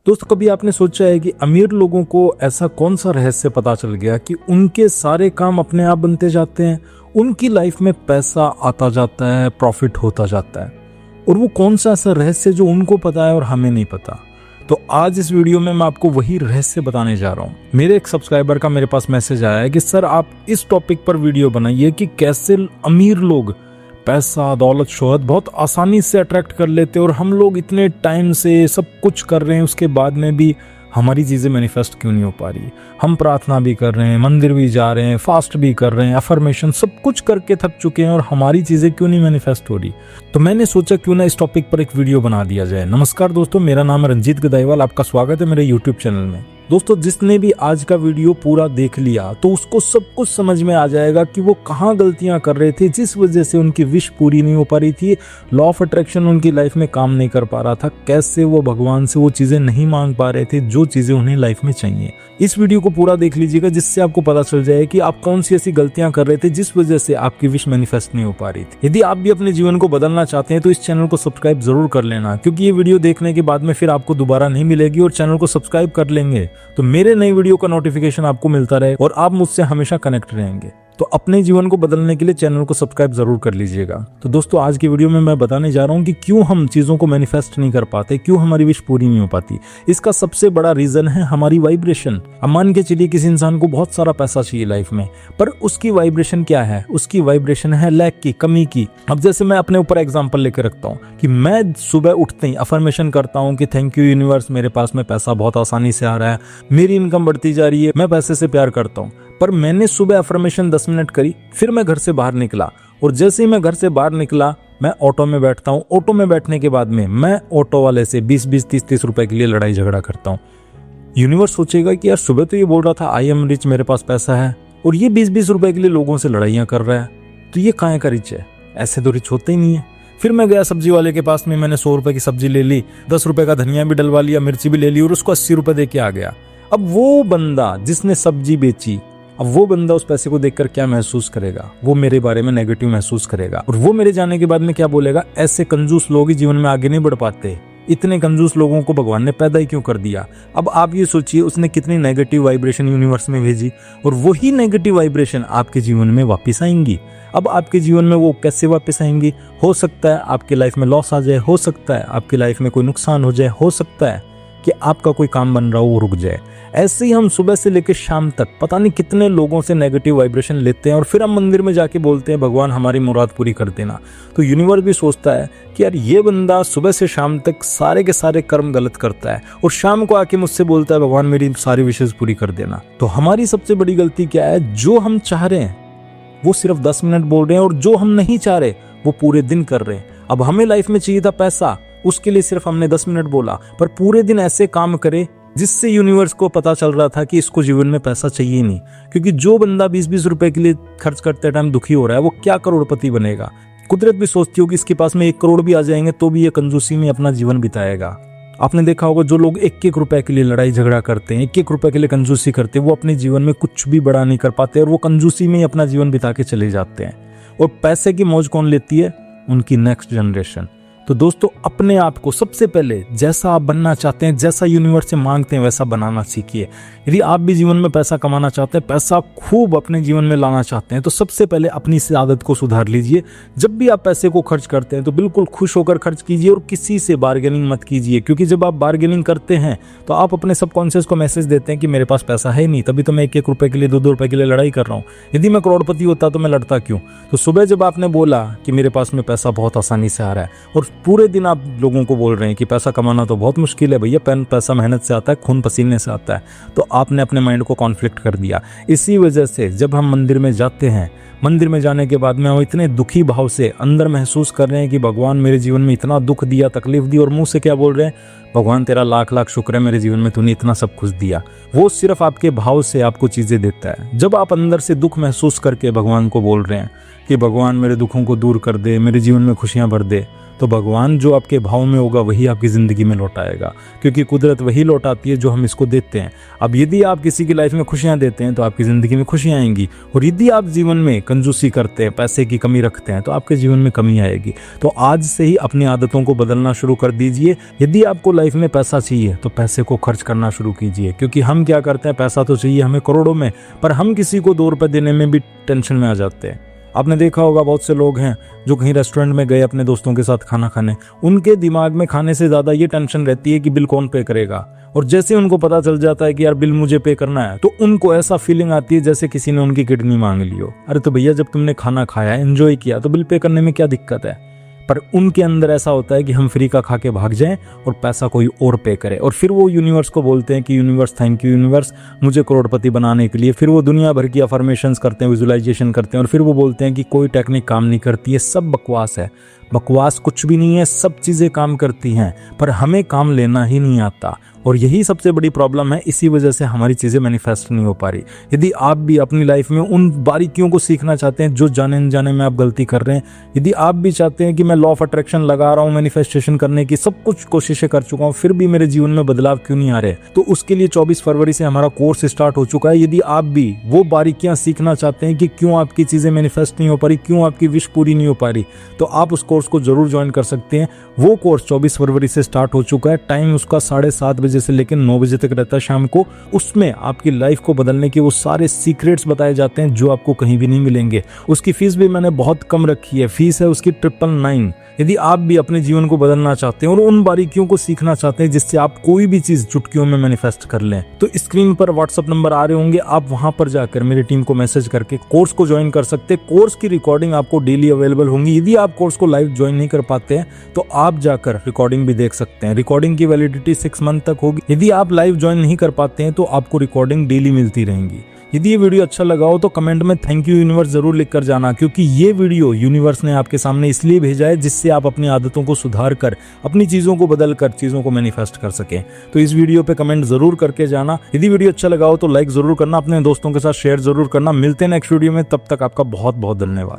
दोस्तों, कभी आपने सोचा है कि अमीर लोगों को ऐसा कौन सा रहस्य पता चल गया कि उनके सारे काम अपने आप बनते जाते हैं, उनकी लाइफ में पैसा आता जाता है, प्रॉफिट होता जाता है। और वो कौन सा ऐसा रहस्य जो उनको पता है और हमें नहीं पता। तो आज इस वीडियो में मैं आपको वही रहस्य बताने जा रहा हूँ। मेरे एक सब्सक्राइबर का मेरे पास मैसेज आया है कि सर आप इस टॉपिक पर वीडियो बनाइए कि कैसे अमीर लोग पैसा, दौलत, शोहरत बहुत आसानी से अट्रैक्ट कर लेते हैं और हम लोग इतने टाइम से सब कुछ कर रहे हैं, उसके बाद में भी हमारी चीज़ें मैनिफेस्ट क्यों नहीं हो पा रही। हम प्रार्थना भी कर रहे हैं, मंदिर भी जा रहे हैं, फास्ट भी कर रहे हैं, अफर्मेशन सब कुछ करके थक चुके हैं और हमारी चीज़ें क्यों नहीं मैनिफेस्ट हो रही। तो मैंने सोचा क्यों ना इस टॉपिक पर एक वीडियो बना दिया जाए। नमस्कार दोस्तों, मेरा नाम है रंजीत गदाईवाल। आपका स्वागत है मेरे यूट्यूब चैनल में। दोस्तों, जिसने भी आज का वीडियो पूरा देख लिया तो उसको सब कुछ समझ में आ जाएगा कि वो कहाँ गलतियां कर रहे थे, जिस वजह से उनकी विश पूरी नहीं हो पा रही थी, लॉ ऑफ अट्रैक्शन उनकी लाइफ में काम नहीं कर पा रहा था, कैसे वो भगवान से वो चीजें नहीं मांग पा रहे थे जो चीजें उन्हें लाइफ में चाहिए। इस वीडियो को पूरा देख लीजिएगा, जिससे आपको पता चल जाए कि आप कौन सी ऐसी गलतियां कर रहे थे जिस वजह से आपकी विश मैनिफेस्ट नहीं हो पा रही थी। यदि आप भी अपने जीवन को बदलना चाहते हैं तो इस चैनल को सब्सक्राइब जरूर कर लेना, क्योंकि ये वीडियो देखने के बाद में फिर आपको दोबारा नहीं मिलेगी। और चैनल को सब्सक्राइब कर लेंगे तो मेरे नई वीडियो का नोटिफिकेशन आपको मिलता रहे और आप मुझसे हमेशा कनेक्ट रहेंगे। तो अपने जीवन को बदलने के लिए चैनल को सब्सक्राइब जरूर कर लीजिएगा। तो दोस्तों, आज की वीडियो में मैं बताने जा रहा हूं कि क्यों हम चीजों को मैनिफेस्ट नहीं कर पाते, क्यों हमारी विश पूरी नहीं हो पाती। इसका सबसे बड़ा रीजन है हमारी वाइब्रेशन। अब मान के चलिए किसी इंसान को बहुत सारा पैसा चाहिए लाइफ में, पर उसकी वाइब्रेशन क्या है? उसकी वाइब्रेशन है लैक की, कमी की। अब जैसे मैं अपने ऊपर एग्जाम्पल लेकर रखता हूँ कि मैं सुबह उठते ही अफर्मेशन करता हूँ कि थैंक यू यूनिवर्स, मेरे पास में पैसा बहुत आसानी से आ रहा है, मेरी इनकम बढ़ती जा रही है, मैं पैसे से प्यार करता हूँ। पर मैंने सुबह अफर्मेशन 10 मिनट करी, फिर मैं घर से बाहर निकला और जैसे ही मैं घर से बाहर निकला मैं ऑटो में बैठता हूँ। ऑटो में बैठने के बाद में मैं ऑटो वाले से 20-20, 30-30 रुपए के लिए लड़ाई झगड़ा करता हूँ। यूनिवर्स सोचेगा कि यार सुबह तो ये बोल रहा था आई एम रिच, मेरे पास पैसा है, और ये 20-20 रुपए के लिए लोगों से लड़ाइयाँ कर रहा है, तो ये कहाँ का रिच है? ऐसे तो रिच होते ही नहीं है। फिर मैं गया सब्जी वाले के पास में, मैंने 100 रुपए की सब्जी ले ली, 10 रुपए का धनिया भी डलवा लिया, मिर्ची भी ले ली और उसको 80 रुपए दे के आ गया। अब वो बंदा जिसने सब्जी बेची, अब वो बंदा उस पैसे को देखकर क्या महसूस करेगा? वो मेरे बारे में नेगेटिव महसूस करेगा और वो मेरे जाने के बाद में क्या बोलेगा? ऐसे कंजूस लोग ही जीवन में आगे नहीं बढ़ पाते, इतने कंजूस लोगों को भगवान ने पैदा ही क्यों कर दिया। अब आप ये सोचिए उसने कितनी नेगेटिव वाइब्रेशन यूनिवर्स में भेजी और वही नेगेटिव वाइब्रेशन आपके जीवन में वापस आएंगी। अब आपके जीवन में वो कैसे वापस आएंगी? हो सकता है आपके लाइफ में लॉस आ जाए, हो सकता है आपकी लाइफ में कोई नुकसान हो जाए, हो सकता है कि आपका कोई काम बन रहा हो वो रुक जाए। ऐसे ही हम सुबह से लेकर शाम तक पता नहीं कितने लोगों से नेगेटिव वाइब्रेशन लेते हैं और फिर हम मंदिर में जाके बोलते हैं भगवान हमारी मुराद पूरी कर देना। तो यूनिवर्स भी सोचता है कि यार ये बंदा सुबह से शाम तक सारे के सारे कर्म गलत करता है और शाम को आके मुझसे बोलता है भगवान मेरी सारी विशेष पूरी कर देना। तो हमारी सबसे बड़ी गलती क्या है? जो हम चाह रहे हैं वो सिर्फ 10 मिनट बोल रहे हैं और जो हम नहीं चाह रहे वो पूरे दिन कर रहे हैं। अब हमें लाइफ में चाहिए था पैसा, उसके लिए सिर्फ हमने 10 मिनट बोला, पर पूरे दिन ऐसे काम करे जिससे यूनिवर्स को पता चल रहा था कि इसको जीवन में पैसा चाहिए नहीं। क्योंकि जो बंदा 20-20 रुपए के लिए खर्च करते टाइम दुखी हो रहा है वो क्या करोड़पति बनेगा? कुदरत भी सोचती हो कि इसके पास में 1 करोड़ भी आ जाएंगे तो भी ये कंजूसी में अपना जीवन बिताएगा। आपने देखा होगा जो लोग 1-1 रुपए के लिए लड़ाई झगड़ा करते हैं, 1-1 रुपए के लिए कंजूसी करते हैं, वो अपने जीवन में कुछ भी बड़ा नहीं कर पाते और वो कंजूसी में ही अपना जीवन बिता के चले जाते हैं। और पैसे की मौज कौन लेती है? उनकी नेक्स्ट जनरेशन। तो दोस्तों, अपने आप को सबसे पहले जैसा आप बनना चाहते हैं, जैसा यूनिवर्स से मांगते हैं वैसा बनाना सीखिए। यदि आप भी जीवन में पैसा कमाना चाहते हैं, पैसा खूब अपने जीवन में लाना चाहते हैं, तो सबसे पहले अपनी इस आदत को सुधार लीजिए। जब भी आप पैसे को खर्च करते हैं तो बिल्कुल खुश होकर खर्च कीजिए और किसी से बार्गेनिंग मत कीजिए, क्योंकि जब आप बार्गेनिंग करते हैं तो आप अपने सबकॉन्शियस को मैसेज देते हैं कि मेरे पास पैसा है नहीं, तभी तो मैं 1-1 रुपए के लिए, 2-2 रुपए के लिए लड़ाई कर रहा हूँ। यदि मैं करोड़पति होता तो मैं लड़ता क्यों? तो सुबह जब आपने बोला कि मेरे पास में पैसा बहुत आसानी से आ रहा है और पूरे दिन आप लोगों को बोल रहे हैं कि पैसा कमाना तो बहुत मुश्किल है भैया, पैसा मेहनत से आता है, खून पसीने से आता है, तो आपने अपने माइंड को कॉन्फ्लिक्ट कर दिया। इसी वजह से जब हम मंदिर में जाते हैं, मंदिर में जाने के बाद में हम इतने दुखी भाव से अंदर महसूस कर रहे हैं कि भगवान मेरे जीवन में इतना दुख दिया, तकलीफ दी, और मुंह से क्या बोल रहे हैं? भगवान तेरा लाख लाख शुक्र है, मेरे जीवन में तूने इतना सब कुछ दिया। वो सिर्फ आपके भाव से आपको चीजें देता है। जब आप अंदर से दुख महसूस करके भगवान को बोल रहे हैं कि भगवान मेरे दुखों को दूर कर दे, मेरे जीवन में खुशियां भर दे, तो भगवान जो आपके भाव में होगा वही आपकी ज़िंदगी में लौटाएगा, क्योंकि कुदरत वही लौटाती है जो हम इसको देते हैं। अब यदि आप किसी की लाइफ में खुशियाँ देते हैं तो आपकी ज़िंदगी में खुशियाँ आएंगी, और यदि आप जीवन में कंजूसी करते हैं, पैसे की कमी रखते हैं, तो आपके जीवन में कमी आएगी। तो आज से ही अपनी आदतों को बदलना शुरू कर दीजिए। यदि आपको लाइफ में पैसा चाहिए तो पैसे को खर्च करना शुरू कीजिए, क्योंकि हम क्या करते हैं, पैसा तो चाहिए हमें करोड़ों में, पर हम किसी को 2 रुपए देने में भी टेंशन में आ जाते हैं। आपने देखा होगा बहुत से लोग हैं जो कहीं रेस्टोरेंट में गए अपने दोस्तों के साथ खाना खाने, उनके दिमाग में खाने से ज़्यादा ये टेंशन रहती है कि बिल कौन पे करेगा। और जैसे उनको पता चल जाता है कि यार बिल मुझे पे करना है, तो उनको ऐसा फीलिंग आती है जैसे किसी ने उनकी किडनी मांग ली हो। अरे तो भैया, जब तुमने खाना खाया, एंजॉय किया, तो बिल पे करने में क्या दिक्कत है। पर उनके अंदर ऐसा होता है कि हम फ्री का खा के भाग जाएं और पैसा कोई और पे करे, और फिर वो यूनिवर्स को बोलते हैं कि यूनिवर्स थैंक यू यूनिवर्स मुझे करोड़पति बनाने के लिए। फिर वो दुनिया भर की अफर्मेशंस करते हैं, विजुअलाइजेशन करते हैं, और फिर वो बोलते हैं कि कोई टेक्निक काम नहीं करती है, सब बकवास है। बकवास कुछ भी नहीं है, सब चीज़ें काम करती हैं, पर हमें काम लेना ही नहीं आता। और यही सबसे बड़ी प्रॉब्लम है, इसी वजह से हमारी चीज़ें मैनिफेस्ट नहीं हो पा रही। यदि आप भी अपनी लाइफ में उन बारीकियों को सीखना चाहते हैं जो जाने अनजाने में आप गलती कर रहे हैं, यदि आप भी चाहते हैं कि मैं लॉ ऑफ अट्रैक्शन लगा रहा हूँ, मैनिफेस्टेशन करने की सब कुछ कोशिशें कर चुका हूँ, फिर भी मेरे जीवन में बदलाव क्यों नहीं आ रहे, तो उसके लिए 24 फरवरी से हमारा कोर्स स्टार्ट हो चुका है। यदि आप भी वो बारीकियाँ सीखना चाहते हैं कि क्यों आपकी चीज़ें मैनिफेस्ट नहीं हो पा रही, क्यों आपकी विश पूरी नहीं हो पा रही, तो आप उस कोर्स को जरूर ज्वाइन कर सकते हैं। वो कोर्स 24 फरवरी से स्टार्ट हो चुका है। टाइम उसका 7:30 बजे से लेकर 9 बजे तक रहता है शाम को। उसमें आपकी लाइफ को बदलने के वो सारे सीक्रेट्स बताए जाते हैं जो आपको कहीं भी नहीं मिलेंगे। उसकी फीस भी मैंने बहुत कम रखी है, फीस है उसकी 999। यदि आप भी अपने जीवन को बदलना चाहते हैं और उन बारीकियों को सीखना चाहते हैं जिससे आप कोई भी चीज चुटकियों में मैनिफेस्ट कर लें, तो स्क्रीन पर व्हाट्सएप नंबर आ रहे होंगे, आप वहां पर जाकर मेरी टीम को मैसेज करके कोर्स को ज्वाइन कर सकते हैं। कोर्स की रिकॉर्डिंग आपको डेली अवेलेबल होंगी। यदि आप कोर्स को लाइव ज्वाइन नहीं कर पाते हैं तो आप जाकर रिकॉर्डिंग भी देख सकते हैं। रिकॉर्डिंग की वैलिडिटी 6 मंथ तक होगी। यदि आप लाइव ज्वाइन नहीं कर पाते हैं तो आपको रिकॉर्डिंग डेली मिलती रहेंगी। यदि ये वीडियो अच्छा लगा हो तो कमेंट में थैंक यू यूनिवर्स जरूर लिखकर जाना, क्योंकि ये वीडियो यूनिवर्स ने आपके सामने इसलिए भेजा है जिससे आप अपनी आदतों को सुधार कर, अपनी चीजों को बदल कर चीजों को मैनिफेस्ट कर सकें। तो इस वीडियो पे कमेंट जरूर करके जाना। यदि वीडियो अच्छा लगा हो तो लाइक जरूर करना, अपने दोस्तों के साथ शेयर जरूर करना। मिलते हैं नेक्स्ट वीडियो में, तब तक आपका बहुत बहुत धन्यवाद।